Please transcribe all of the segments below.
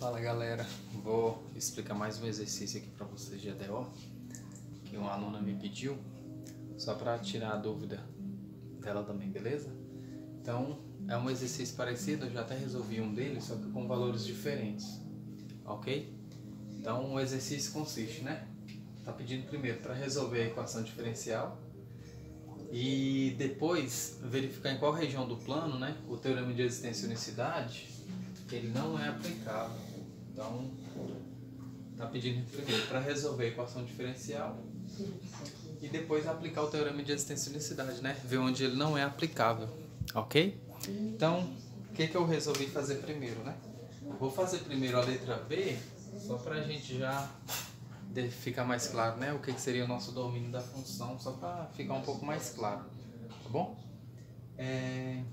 Fala galera, vou explicar mais um exercício aqui para vocês de EDO que uma aluna me pediu, só para tirar a dúvida dela também, beleza? Então é um exercício parecido, eu já até resolvi um deles, só que com valores diferentes, ok? Então o exercício consiste, né? Tá pedindo primeiro para resolver a equação diferencial e depois verificar em qual região do plano, né, o teorema de existência e unicidade ele não é aplicável. Então, está pedindo primeiro para resolver a equação diferencial e depois aplicar o teorema de existência e unicidade, né? Ver onde ele não é aplicável, ok? Então, o que eu resolvi fazer primeiro, né? Vou fazer primeiro a letra B, só para a gente já ficar mais claro, né? O que seria o nosso domínio da função, só para ficar um pouco mais claro, tá bom?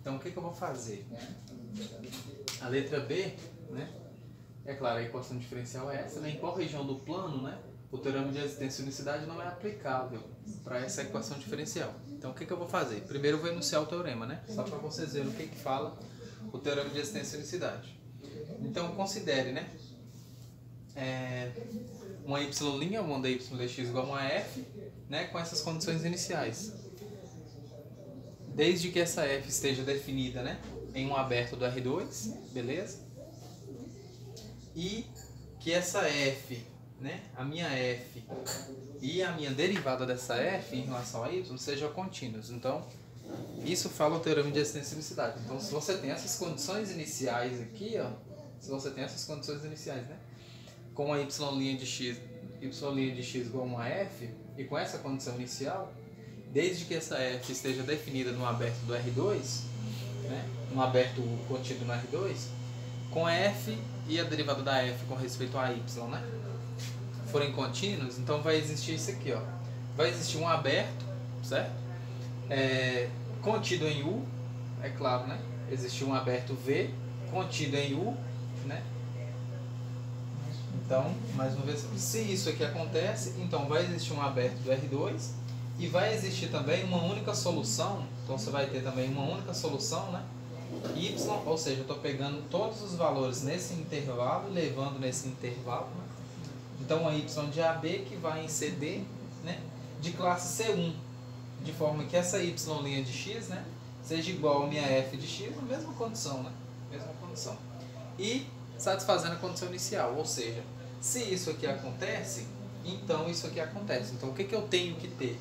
Então, o que eu vou fazer? A letra B, né? É claro, a equação diferencial é essa, né? Em qual região do plano, né, o teorema de existência e unicidade não é aplicável para essa equação diferencial. Então, o que eu vou fazer? Primeiro eu vou enunciar o teorema, né? Só para vocês verem o que fala o teorema de existência e unicidade. Então, considere, né? Uma y', uma dy dx igual a uma f, né? Com essas condições iniciais. Desde que essa f esteja definida, né, em um aberto do R2, beleza? E que essa f, né, a minha f e a minha derivada dessa f em relação a y sejam contínuas. Então, isso fala o teorema de existência e unicidade. Então, se você tem essas condições iniciais aqui, ó, se você tem essas condições iniciais, né, com a y' de x igual a uma f, e com essa condição inicial, desde que essa f esteja definida no aberto do R2, né, no aberto contido no R2, com a f e a derivada da f com respeito a y, né, forem contínuos, então vai existir isso aqui, ó. Vai existir um aberto, certo? Contido em U, é claro, né? Existe um aberto V contido em U, né? Então, mais uma vez, se isso aqui acontece, então vai existir um aberto do R2 e vai existir também uma única solução. Então você vai ter também uma única solução, né? Y, ou seja, eu estou pegando todos os valores nesse intervalo e levando nesse intervalo, né? Então a y de AB que vai em CD, né, de classe C1, de forma que essa y' de x, né, seja igual a minha f de x, na mesma condição, né? Mesma condição. E satisfazendo a condição inicial, ou seja, se isso aqui acontece, então isso aqui acontece. Então o que eu tenho que ter?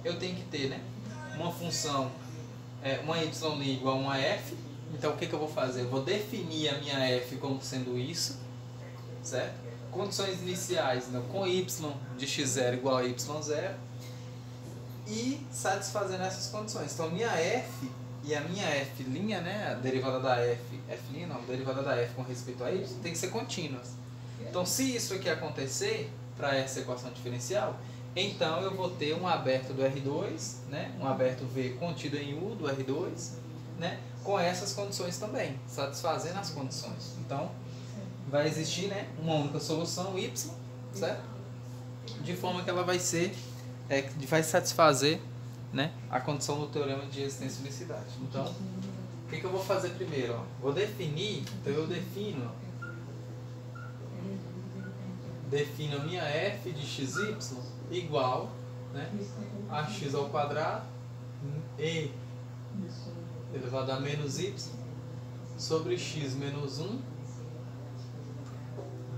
Eu tenho que ter, né, uma função, uma y' igual a uma f. Então o que eu vou fazer? Eu vou definir a minha f como sendo isso, certo? Condições iniciais, né, com y de x0 igual a y0 e satisfazendo essas condições. Então minha f e a minha f', né, a derivada da f, a derivada da f com respeito a y tem que ser contínuas. Então se isso aqui acontecer para essa equação diferencial, então eu vou ter um aberto do R2, né, um aberto V contido em U do R2, né, com essas condições também, satisfazendo as condições. Então vai existir, né, uma única solução y, certo? De forma que ela vai ser, vai satisfazer, né, a condição do teorema de existência e unicidade. Então, o que eu vou fazer primeiro? Ó? Vou definir, então eu defino a minha f de xy igual, né, a x ao quadrado e elevado a menos y sobre x menos 1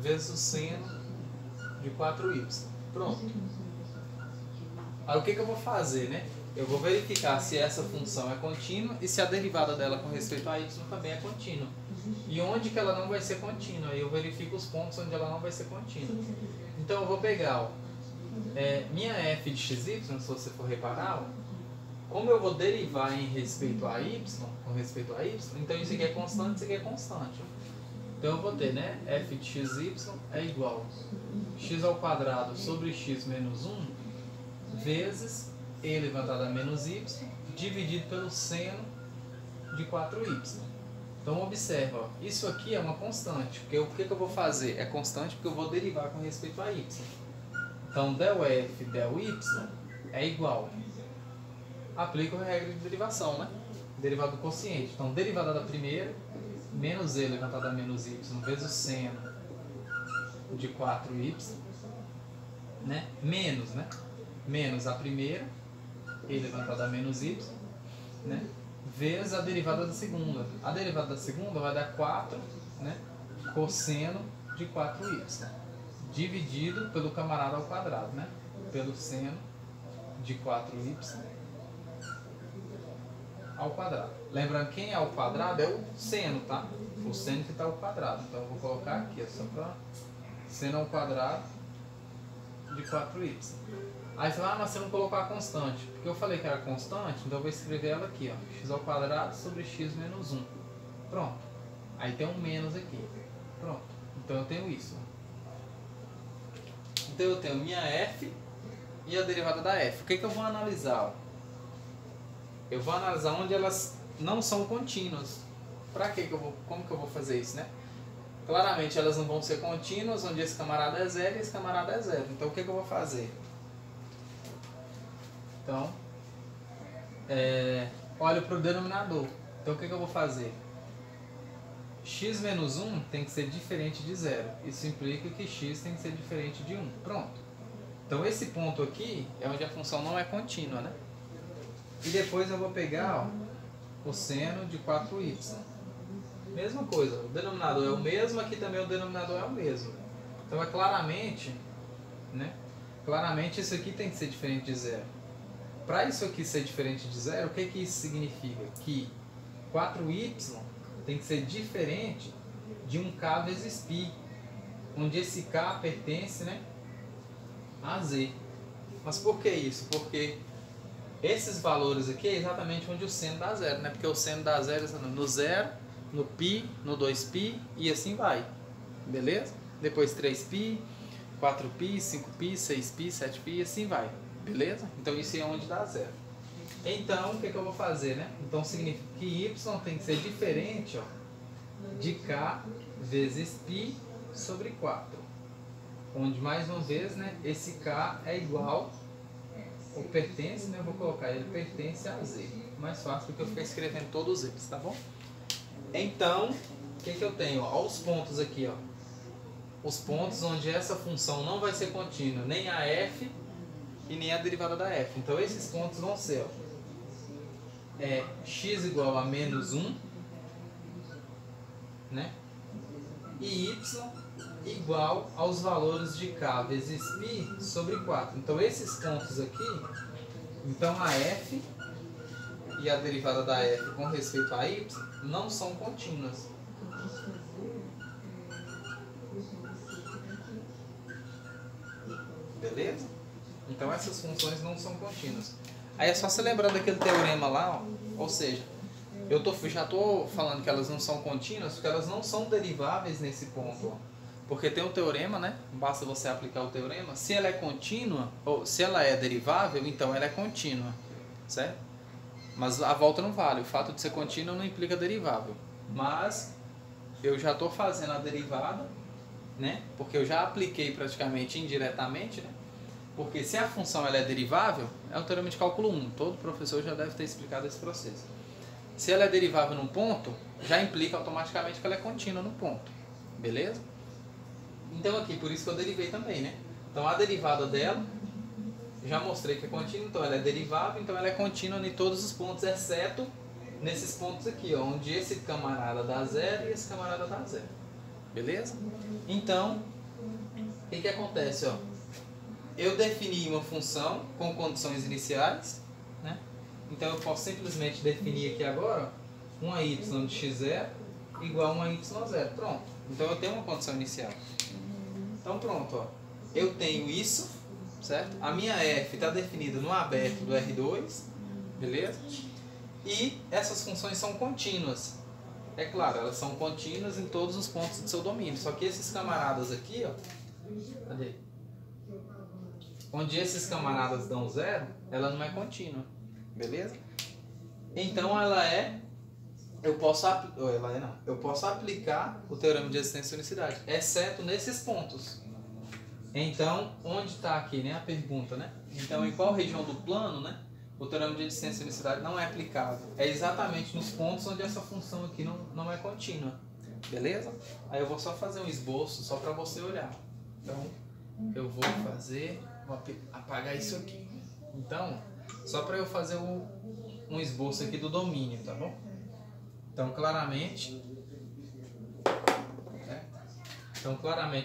vezes o seno de 4y. Pronto. Aí o que eu vou fazer, né? Eu vou verificar se essa função é contínua e se a derivada dela com respeito a y também é contínua. E onde que ela não vai ser contínua? Aí eu verifico os pontos onde ela não vai ser contínua. Então eu vou pegar, ó, minha f de xy, se você for reparar, ó, como eu vou derivar em respeito a y, com respeito a y, então isso aqui é constante, isso aqui é constante. Então eu vou ter, né, f de xy é igual a x ao quadrado sobre x menos 1 vezes e elevado a menos y dividido pelo seno de 4y. Então observa, ó, isso aqui é uma constante, porque o que eu vou fazer? É constante porque eu vou derivar com respeito a y. Então del f del y é igual, aplico a regra de derivação, né? Derivada do quociente. Então derivada da primeira menos e elevado a menos y vezes o seno de 4y, né? Menos a primeira, e elevado a menos y, né? Vezes a derivada da segunda. A derivada da segunda vai dar 4, né? Cosseno de 4y, dividido pelo camarada ao quadrado, né? Pelo seno de 4y ao quadrado. Lembrando, quem é ao quadrado é o seno, tá? O seno que está ao quadrado. Então eu vou colocar aqui, só para seno ao quadrado de 4y. Aí você fala, mas você não colocou a constante. Porque eu falei que era constante, então eu vou escrever ela aqui, ó. X ao quadrado sobre x menos 1. Pronto. Aí tem um menos aqui. Pronto. Então eu tenho isso. Então eu tenho minha f e a derivada da f. O que eu vou analisar? Eu vou analisar onde elas não são contínuas. Para que como que eu vou fazer isso, né? Claramente elas não vão ser contínuas, onde esse camarada é 0 e esse camarada é 0. Então o que eu vou fazer? Então, olho para o denominador. Então o que eu vou fazer? X menos 1 tem que ser diferente de 0. Isso implica que x tem que ser diferente de 1. Pronto. Então esse ponto aqui é onde a função não é contínua, né? E depois eu vou pegar, ó, o seno de 4y. Mesma coisa, o denominador é o mesmo, aqui também o denominador é o mesmo. Então é claramente, né? Claramente isso aqui tem que ser diferente de 0. Para isso aqui ser diferente de 0, o que isso significa? Que 4y tem que ser diferente de um k vezes π, onde esse k pertence, né, a z. Mas por que isso? Porque esses valores aqui é exatamente onde o seno dá 0, né? Porque o seno dá 0 no 0, no π, no 2π e assim vai. Beleza? Depois 3π, 4π, 5π, 6π, 7π e assim vai. Beleza? Então isso é onde dá 0. Então o que eu vou fazer, né? Então significa que y tem que ser diferente, ó, de k vezes π sobre 4. Onde mais uma vez, né, esse k é igual ou pertence, né? Eu vou colocar ele pertence a z. Mais fácil do que eu ficar escrevendo todos eles, tá bom? Então, o que eu tenho? Ó, os pontos aqui, ó. Os pontos onde essa função não vai ser contínua, nem a f e nem a derivada da f. Então esses pontos vão ser, ó, x igual a menos 1, né? E y igual aos valores de k vezes π sobre 4. Então esses pontos aqui, então a f e a derivada da f com respeito a y não são contínuas. Beleza? Então essas funções não são contínuas. Aí é só você lembrar daquele teorema lá, ó. Ou seja, já estou falando que elas não são contínuas porque elas não são deriváveis nesse ponto, ó. Porque tem um teorema, né? Basta você aplicar o teorema. Se ela é contínua, ou se ela é derivável, então ela é contínua, certo? Mas a volta não vale. O fato de ser contínua não implica derivável. Mas eu já estou fazendo a derivada, né? Porque eu já apliquei praticamente indiretamente, né? Porque se a função ela é derivável, é o teorema de cálculo 1. Todo professor já deve ter explicado esse processo. Se ela é derivável num ponto, já implica automaticamente que ela é contínua no ponto. Beleza? Então aqui, por isso que eu derivei também, né? Então a derivada dela, já mostrei que é contínua, então ela é derivável, então ela é contínua em todos os pontos, exceto nesses pontos aqui, ó, onde esse camarada dá 0 e esse camarada dá 0. Beleza? Então, o que acontece, ó? Eu defini uma função com condições iniciais, né? Então eu posso simplesmente definir aqui agora uma y de x0 igual a uma y0. Pronto. Então eu tenho uma condição inicial. Então pronto, ó. Eu tenho isso, certo? A minha f está definida no aberto do R2, beleza? E essas funções são contínuas. É claro, elas são contínuas em todos os pontos do seu domínio. Só que esses camaradas aqui, ó, cadê? Onde esses camaradas dão 0, ela não é contínua, beleza? Então ela é, eu posso aplicar o teorema de existência e unicidade, exceto nesses pontos. Então, onde está aqui, né, a pergunta, né? Então, em qual região do plano, né, o teorema de existência e unicidade não é aplicável? É exatamente nos pontos onde essa função aqui não é contínua, beleza? Aí eu vou só fazer um esboço, só para você olhar. Então, eu vou apagar isso aqui. Então, só para eu fazer um esboço aqui do domínio, tá bom? Então, claramente,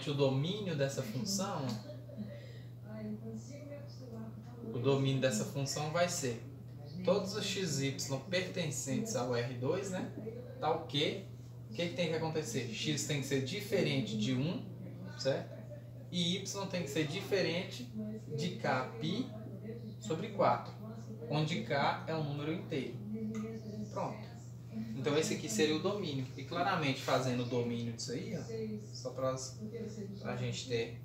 o domínio dessa função, vai ser todos os xy pertencentes ao R2, né? Tal que, o que tem que acontecer? X tem que ser diferente de 1, certo? E y tem que ser diferente de kπ sobre 4, onde k é um número inteiro. Pronto. Então esse aqui seria o domínio. E claramente fazendo o domínio disso aí, ó, só para a gente ter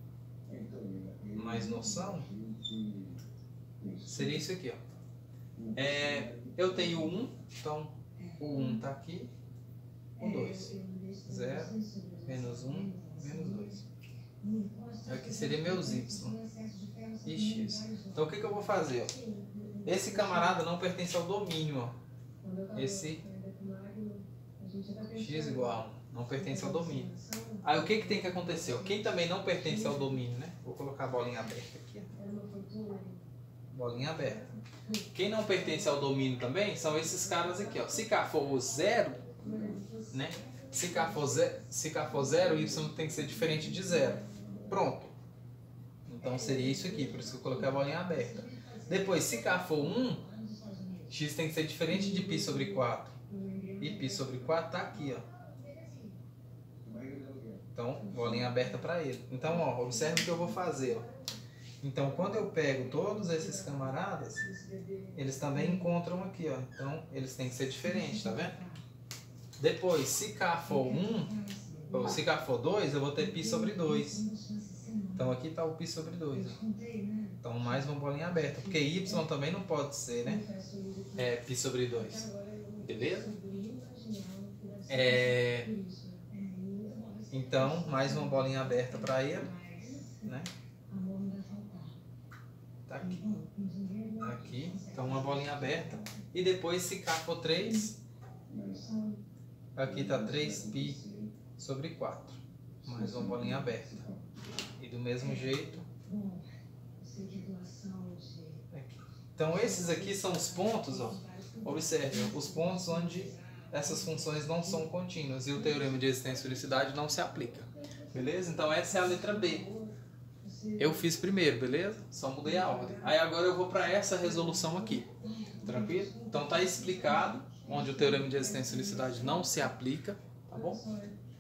mais noção, seria isso aqui, ó. Eu tenho 1, então o 1 está aqui, o 2. 0, menos 1, menos 2. Aqui seria meus y e x. Então o que eu vou fazer? Ó? Esse camarada não pertence ao domínio. Ó. Esse x igual não pertence ao domínio. Aí o que tem que acontecer? Quem também não pertence ao domínio, né? Vou colocar a bolinha aberta aqui. Bolinha aberta. Quem não pertence ao domínio também são esses caras aqui. Ó. Se k for o 0, né? Se k for 0, y tem que ser diferente de 0. Pronto. Então seria isso aqui, por isso que eu coloquei a bolinha aberta. Depois, se k for 1, x tem que ser diferente de π sobre 4. E π sobre 4 está aqui, ó. Então, bolinha aberta para ele. Então, ó, observe o que eu vou fazer. Ó. Então, quando eu pego todos esses camaradas, eles também encontram aqui, ó. Então, eles têm que ser diferentes, tá vendo? Depois, se k for 1, ou se k for 2, eu vou ter π sobre 2. Então, aqui está o π sobre 2. Ó. Então, mais uma bolinha aberta. Porque y também não pode ser, né? π sobre 2. Beleza? Então, mais uma bolinha aberta para ele, né? Tá aqui. Aqui. Então, uma bolinha aberta. E depois, se k for 3, aqui está 3π sobre 4. Mais uma bolinha aberta. E do mesmo jeito, aqui. Então, esses aqui são os pontos, ó. Observe, os pontos onde essas funções não são contínuas e o teorema de existência e unicidade não se aplica. Beleza? Então essa é a letra B. Eu fiz primeiro, beleza? Só mudei a ordem. Aí agora eu vou para essa resolução aqui. Tranquilo? Então tá explicado onde o teorema de existência e unicidade não se aplica, tá bom?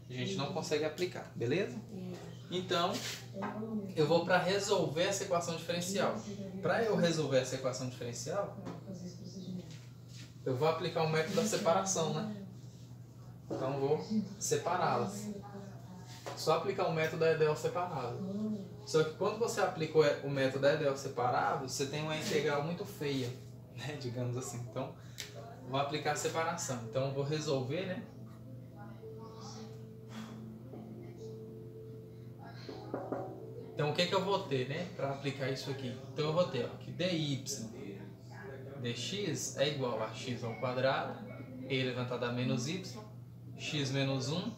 A gente não consegue aplicar, beleza? Então, eu vou para resolver essa equação diferencial. Para eu resolver essa equação diferencial, eu vou aplicar o método da separação, né? Então, vou separá-las. Só aplicar o método da EDEL separado. Só que quando você aplica o método da EDEL separado, você tem uma integral muito feia, né? Digamos assim. Então, vou aplicar a separação. Então, eu vou resolver, né? Então, o que eu vou ter, né? Para aplicar isso aqui. Então, eu vou ter, ó, que dy dx é igual a x ao quadrado, e elevado a menos y, x menos 1,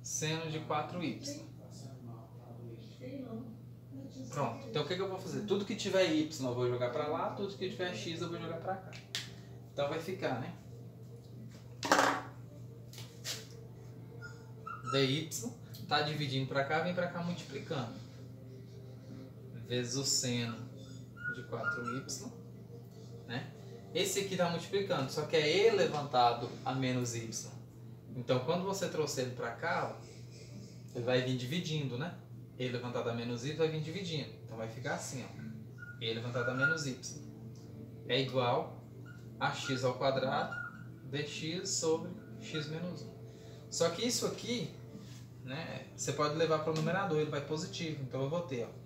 seno de 4y. Pronto. Então o que eu vou fazer? Tudo que tiver y eu vou jogar para lá, tudo que tiver x eu vou jogar para cá. Então vai ficar, né? dy está dividindo para cá, vem para cá multiplicando. Vezes o seno de 4y, né? Esse aqui está multiplicando, só que é elevado a menos y. Então, quando você trouxer ele para cá, ó, ele vai vir dividindo, né? E levantado a menos y vai vir dividindo. Então, vai ficar assim, ó. E levantado a menos y é igual a x ao quadrado dx sobre x menos 1. Só que isso aqui, né? Você pode levar para o numerador, ele vai positivo. Então, eu vou ter, ó,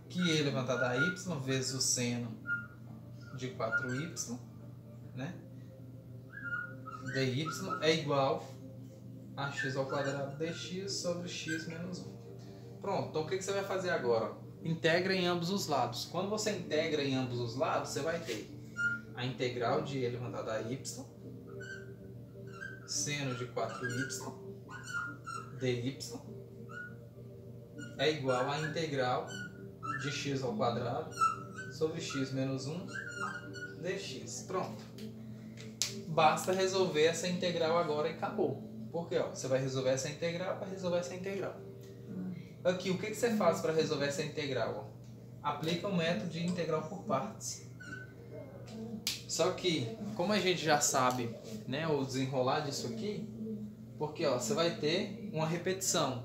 que e levantado a y vezes o seno de 4y, né? dy é igual a x ao quadrado dx sobre x menos 1. Pronto, então o que você vai fazer agora? Integra em ambos os lados. Quando você integra em ambos os lados, você vai ter a integral de e levantado a y, seno de 4y, dy, é igual à integral de x ao quadrado sobre x menos 1 dx. Pronto. Basta resolver essa integral agora e acabou. Porque ó, você vai resolver essa integral para resolver essa integral. Aqui, o que você faz para resolver essa integral? Ó? Aplica o método de integral por partes. Só que, como a gente já sabe, né, o desenrolar disso aqui, porque ó, você vai ter uma repetição.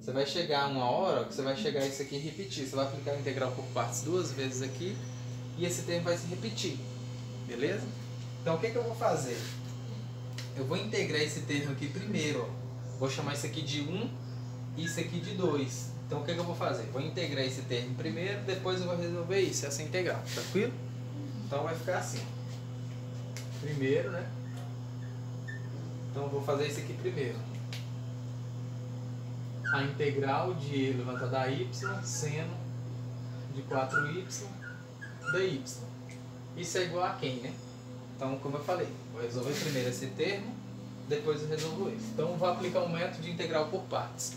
Você vai chegar uma hora que você vai chegar isso aqui e repetir. Você vai aplicar a integral por partes 2 vezes aqui e esse termo vai se repetir. Beleza? Então o que eu vou fazer? Eu vou integrar esse termo aqui primeiro. Ó. Vou chamar isso aqui de 1 e isso aqui de 2. Então o que eu vou fazer? Vou integrar esse termo primeiro, depois eu vou resolver isso, essa integral. Tranquilo? Então vai ficar assim. Primeiro, né? Então eu vou fazer isso aqui primeiro. A integral de e elevado a y seno de 4y dy. Isso é igual a quem, né? Então, como eu falei, vou resolver primeiro esse termo, depois eu resolvo esse. Então, eu vou aplicar o método de integral por partes.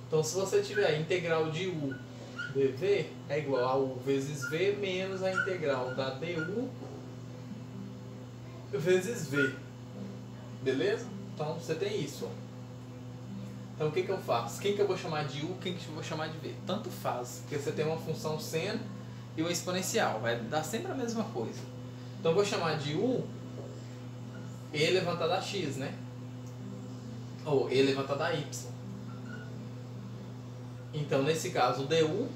Então, se você tiver a integral de u dv é igual a u vezes v menos a integral da du vezes v. Beleza? Então, você tem isso, ó. Então o que eu faço? Quem que eu vou chamar de u, quem que eu vou chamar de v? Tanto faz, porque você tem uma função seno e uma exponencial, vai dar sempre a mesma coisa. Então eu vou chamar de u e elevado a x, né? Ou e elevado a y. Então nesse caso o du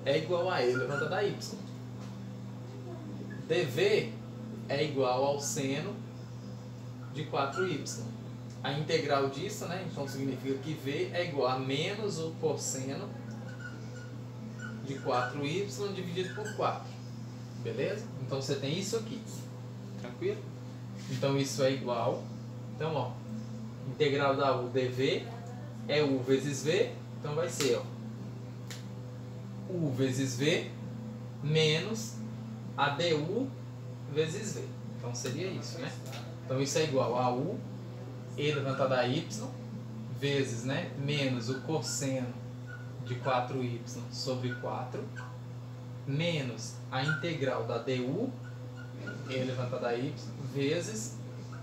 é igual a e elevado a y. dv é igual ao seno de 4y. A integral disso, né? Então significa que v é igual a menos o cosseno de 4y dividido por 4. Beleza? Então você tem isso aqui. Tranquilo? Então isso é igual. Então, ó, integral da u dv é u vezes v. Então vai ser, ó, u vezes v menos a du vezes v. Então seria isso, né? Então isso é igual a u e elevado a y vezes, né, menos o cosseno de 4y sobre 4 menos a integral da du e elevado a y vezes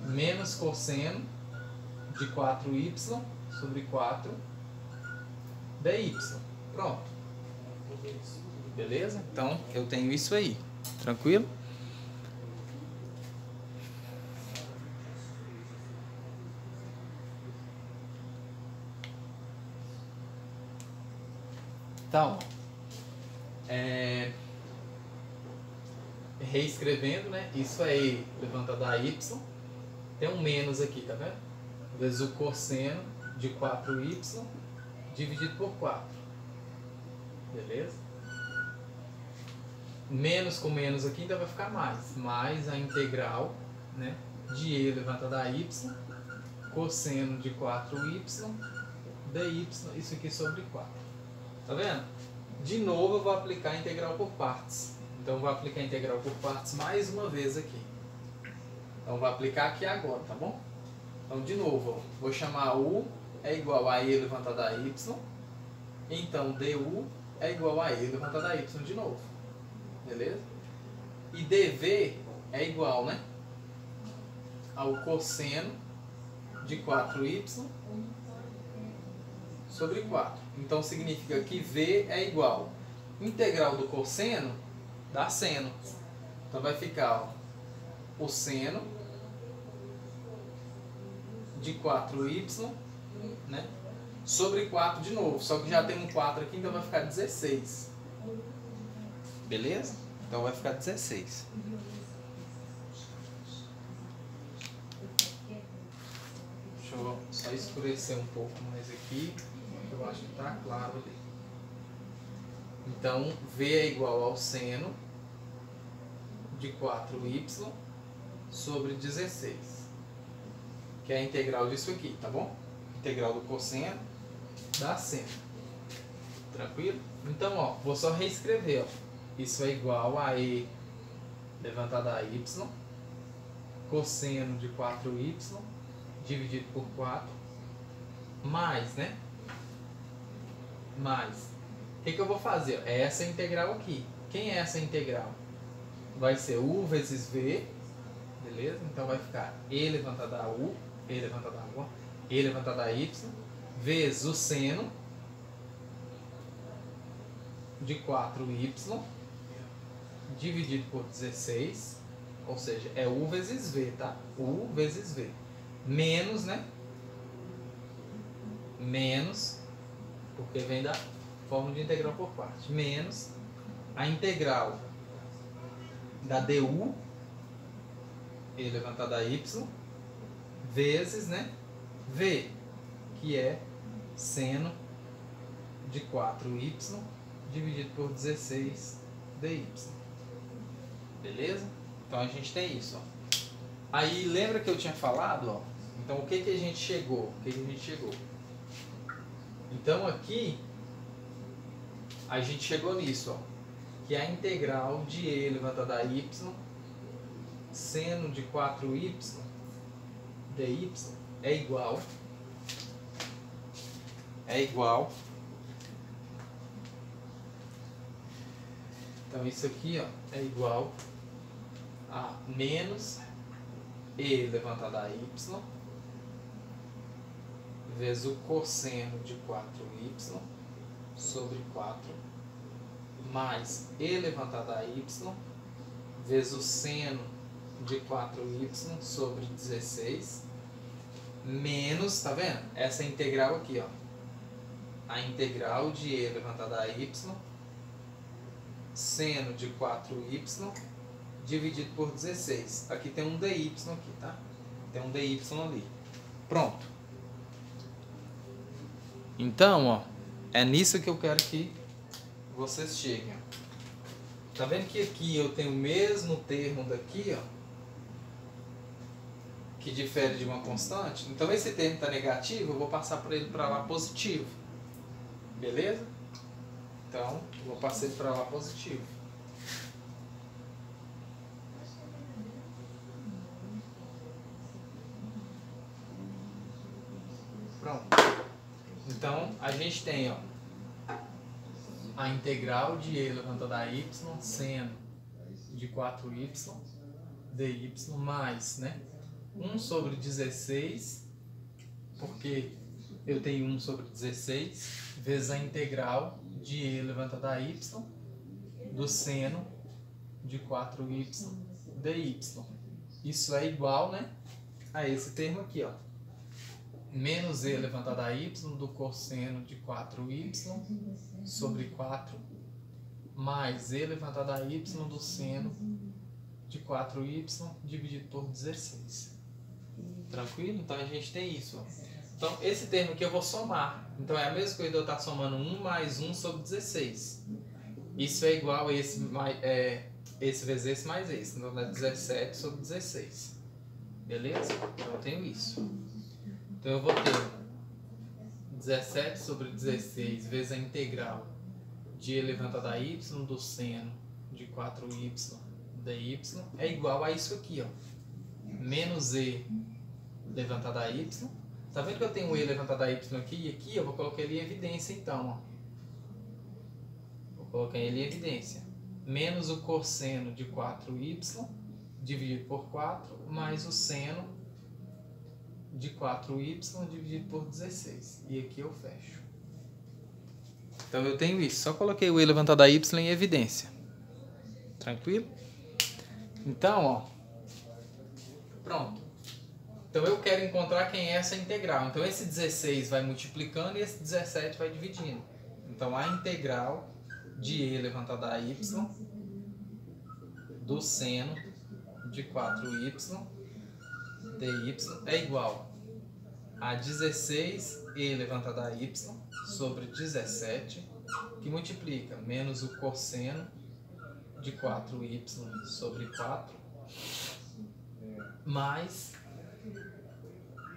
menos cosseno de 4y sobre 4 dy. Pronto. Beleza? Então eu tenho isso aí. Tranquilo? Então, reescrevendo, né? Isso é e levantado a y. Tem um menos aqui, tá vendo? Vezes o cosseno de 4y dividido por 4. Beleza? Menos com menos aqui ainda vai ficar mais. Mais a integral, né, de e elevado a y, cosseno de 4y, dy, isso aqui sobre 4. Tá vendo? De novo eu vou aplicar a integral por partes. Então eu vou aplicar a integral por partes mais uma vez aqui. Então eu vou aplicar aqui agora, tá bom? Então de novo, ó, vou chamar u é igual a e elevado a y. Então du é igual a e elevado a y de novo. Beleza? E dv é igual, né, ao cosseno de 4y sobre 4. Então significa que v é igual integral do cosseno dá seno. Então vai ficar, ó, o seno de 4y, né, sobre 4 de novo. Só que já tem um 4 aqui, então vai ficar 16. Beleza? Então vai ficar 16. Deixa eu só escurecer um pouco mais aqui. Eu acho que está claro ali. Então, v é igual ao seno de 4y sobre 16. Que é a integral disso aqui, tá bom? Integral do cosseno dá seno. Tranquilo? Então, ó, vou só reescrever, ó. Isso é igual a e levantado a y, cosseno de 4y dividido por 4 mais, né? Mais. O que eu vou fazer? É essa integral aqui. Quem é essa integral? Vai ser U vezes V, beleza? Então vai ficar E elevado a U, E elevado a U, E elevado a Y, vezes o seno de 4y, dividido por 16, ou seja, é U vezes V, tá? U vezes V. Menos, né? Menos, porque vem da fórmula de integral por parte, menos a integral da du, e elevado a y, vezes, né, v, que é seno de 4y dividido por 16 dy. Beleza? Então a gente tem isso, ó. Aí lembra que eu tinha falado, ó? Então o que a gente chegou? O que a gente chegou? Então aqui a gente chegou nisso, ó, que é a integral de e elevado a y seno de 4y dy é igual. Então isso aqui, ó, é igual a menos e elevado a y vezes o cosseno de 4y sobre 4 mais e elevado a y vezes o seno de 4y sobre 16 menos, tá vendo? Essa integral aqui, ó, a integral de e elevado a y seno de 4y dividido por 16. Aqui tem um dy aqui, tá? Tem um dy ali. Pronto. Então, ó, é nisso que eu quero que vocês cheguem. Tá vendo que aqui eu tenho o mesmo termo daqui, ó, que difere de uma constante? Então esse termo está negativo, eu vou passar para ele para lá positivo. Beleza? Então, eu vou passar ele para lá positivo. Pronto. Então, a gente tem, ó, a integral de e elevado a y seno de 4y dy mais, né, 1 sobre 16, porque eu tenho 1 sobre 16, vezes a integral de e elevado a y do seno de 4y dy. Isso é igual, né, a esse termo aqui, ó, menos e elevado a y do cosseno de 4y sobre 4 mais e elevado a y do seno de 4y dividido por 16. Tranquilo? Então a gente tem isso, ó. Então esse termo aqui eu vou somar. Então é a mesma coisa de eu estar somando 1 mais 1 sobre 16. Isso é igual a esse, esse vezes esse mais esse. Então é 17 sobre 16. Beleza? Então eu tenho isso. Então eu vou ter 17 sobre 16 vezes a integral de e elevado a y do seno de 4y dy é igual a isso aqui, ó, menos e elevado a y. Tá vendo que eu tenho o e elevado a y aqui e aqui? Eu vou colocar ele em evidência, então, ó. Vou colocar ele em evidência. Menos o cosseno de 4y dividido por 4 mais o seno de 4y dividido por 16. E aqui eu fecho. Então eu tenho isso. Só coloquei o e elevado a y em evidência. Tranquilo? Então, ó. Pronto. Então eu quero encontrar quem é essa integral. Então esse 16 vai multiplicando e esse 17 vai dividindo. Então a integral de e elevado a y do seno de 4y dy é igual a 16 e elevado a y sobre 17, que multiplica menos o cosseno de 4y sobre 4, mais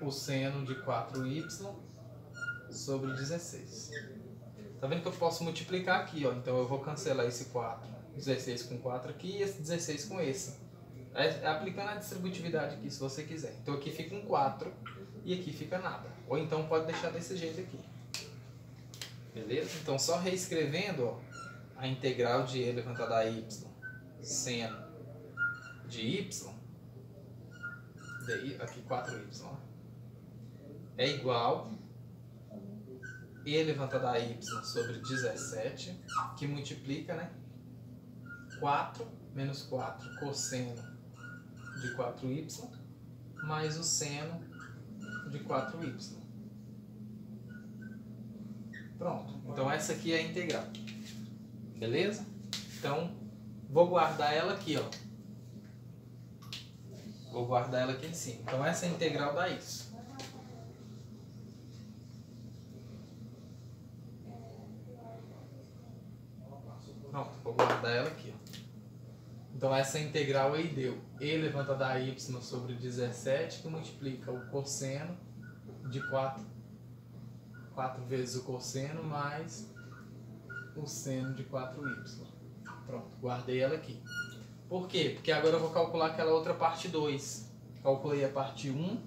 o seno de 4y sobre 16. Tá vendo que eu posso multiplicar aqui, ó? Então eu vou cancelar esse 4, 16 com 4 aqui e esse 16 com esse. Aplicando a distributividade aqui, se você quiser. Então aqui fica um 4 e aqui fica nada. Ou então pode deixar desse jeito aqui. Beleza? Então só reescrevendo, ó, a integral de e elevado a y seno de y, aqui 4y, ó, é igual e elevado a y sobre 17, que multiplica, né? 4 menos 4 cosseno de 4y mais o seno de 4y. Pronto. Então essa aqui é a integral. Beleza? Então vou guardar ela aqui, ó. Vou guardar ela aqui em cima. Então essa integral dá isso. Pronto, vou guardar ela aqui, ó. Então essa integral aí deu e elevado a y sobre 17, que multiplica o cosseno de 4 vezes o cosseno mais o seno de 4y. Pronto, guardei ela aqui. Por quê? Porque agora eu vou calcular aquela outra parte 2. Calculei a parte 1,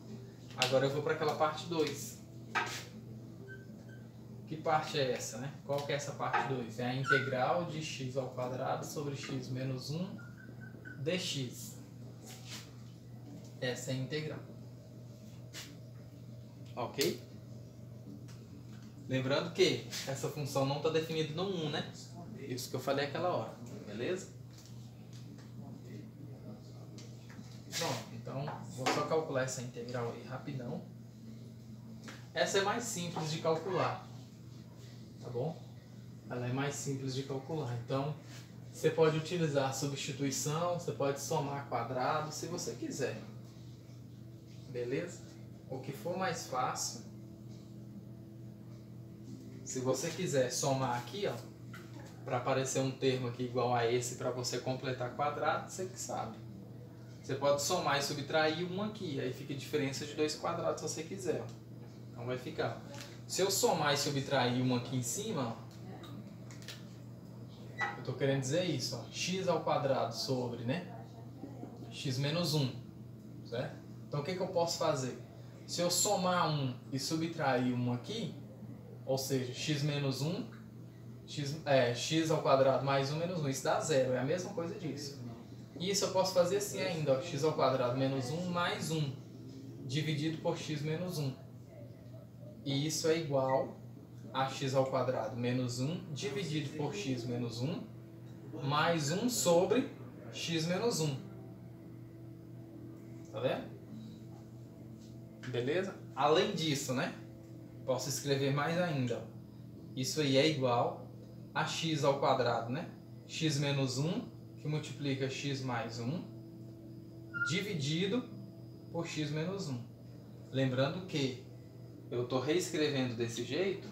agora eu vou para aquela parte 2. Que parte é essa, né? Qual que é essa parte 2? É a integral de x ao quadrado sobre x menos 1 dx. Essa é a integral. Ok? Lembrando que essa função não está definida no 1, né? Isso que eu falei aquela hora. Beleza? Pronto, então vou só calcular essa integral aí rapidão. Essa é mais simples de calcular. Tá bom? Ela é mais simples de calcular. Então, você pode utilizar substituição, você pode somar quadrado, se você quiser. Beleza? O que for mais fácil. Se você quiser somar aqui, ó, para aparecer um termo aqui igual a esse para você completar quadrado, você que sabe. Você pode somar e subtrair 1 aqui, aí fica a diferença de 2 quadrados se você quiser. Então vai ficar. Se eu somar e subtrair 1 aqui em cima, ó, eu estou querendo dizer isso, ó, x ao quadrado sobre, né, x menos 1, certo? Então o que eu posso fazer? Se eu somar 1 e subtrair 1 aqui, ou seja, x menos 1, x ao quadrado mais 1 menos 1, isso dá 0, é a mesma coisa disso. E isso eu posso fazer assim ainda, ó, x ao quadrado menos 1 mais 1, dividido por x menos 1. E isso é igual a x ao quadrado menos 1, dividido por x menos 1, mais 1 sobre x menos 1. Tá vendo? Beleza? Além disso, né? Posso escrever mais ainda. Isso aí é igual a x ao quadrado, né? X menos 1, que multiplica x mais 1, dividido por x menos 1. Lembrando que eu estou reescrevendo desse jeito,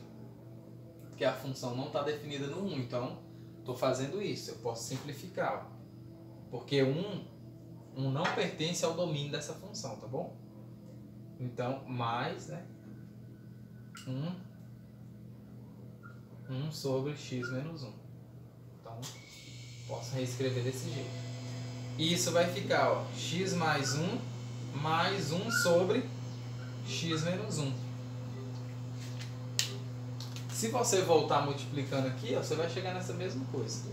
porque a função não está definida no 1. Então, estou fazendo isso. Eu posso simplificar. Ó, porque 1 não pertence ao domínio dessa função, tá bom? Então, mais, né? 1 sobre x menos 1. Então, posso reescrever desse jeito. E isso vai ficar, ó, x mais 1 mais 1 sobre x menos 1. Se você voltar multiplicando aqui, ó, você vai chegar nessa mesma coisa.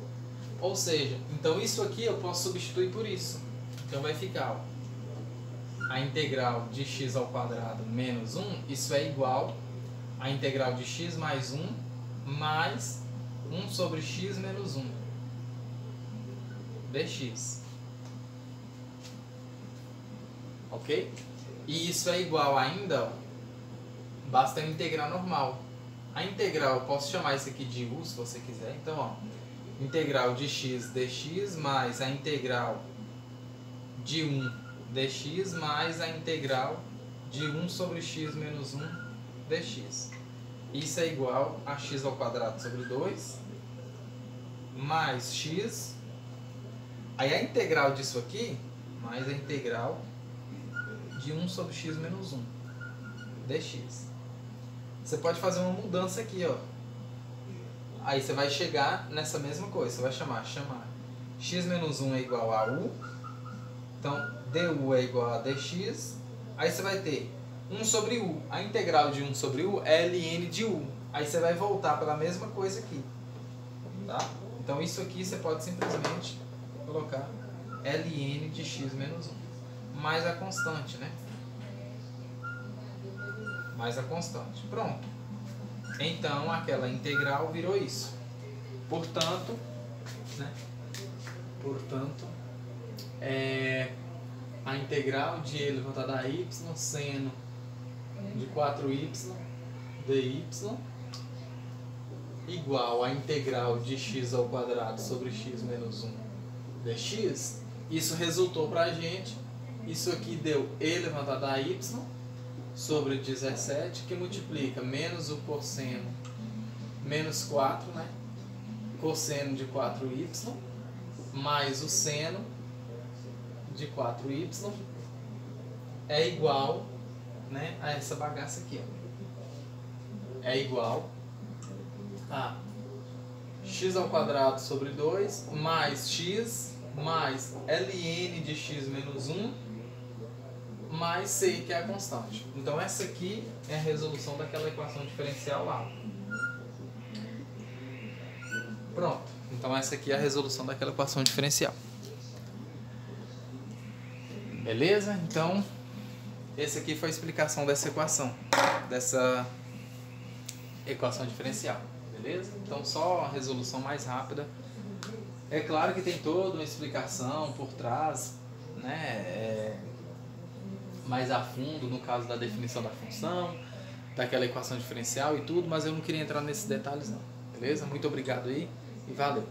Ou seja, então isso aqui eu posso substituir por isso. Então vai ficar, ó, a integral de x ao quadrado menos 1, isso é igual a integral de x mais 1 mais 1 sobre x menos 1 dx. Ok? E isso é igual ainda, ó, basta a integral normal. A integral, eu posso chamar isso aqui de u se você quiser. Então, ó, integral de x dx mais a integral de 1 dx mais a integral de 1 sobre x menos 1 dx. Isso é igual a x ao quadrado sobre 2 mais x. Aí a integral disso aqui mais a integral de 1 sobre x menos 1 dx. Você pode fazer uma mudança aqui, ó. Aí você vai chegar nessa mesma coisa. Você vai chamar x menos 1 é igual a u. Então, du é igual a dx. Aí você vai ter 1 sobre u. A integral de 1 sobre u é ln de u. Aí você vai voltar para a mesma coisa aqui. Tá? Então isso aqui você pode simplesmente colocar ln de x menos 1. Mais a constante, né? Mais a constante. Pronto. Então aquela integral virou isso. Portanto, né? A integral de e elevado a y seno de 4y dy igual a integral de x ao quadrado sobre x menos 1 dx. Isso resultou para a gente, isso aqui deu e elevado a y sobre 17, que multiplica menos o cosseno, menos 4, né? Cosseno de 4y, mais o seno de 4y é igual, né, a essa bagaça aqui, ó. É igual a x ao quadrado sobre 2 mais x mais ln de x menos 1 mais c, que é a constante. Então essa aqui é a resolução daquela equação diferencial lá. Pronto. Então essa aqui é a resolução daquela equação diferencial. Beleza? Então essa aqui foi a explicação dessa equação diferencial. Beleza? Então só a resolução mais rápida. É claro que tem toda uma explicação por trás, né? Mais a fundo no caso da definição da função, daquela equação diferencial e tudo, mas eu não queria entrar nesses detalhes não. Beleza? Muito obrigado aí e valeu!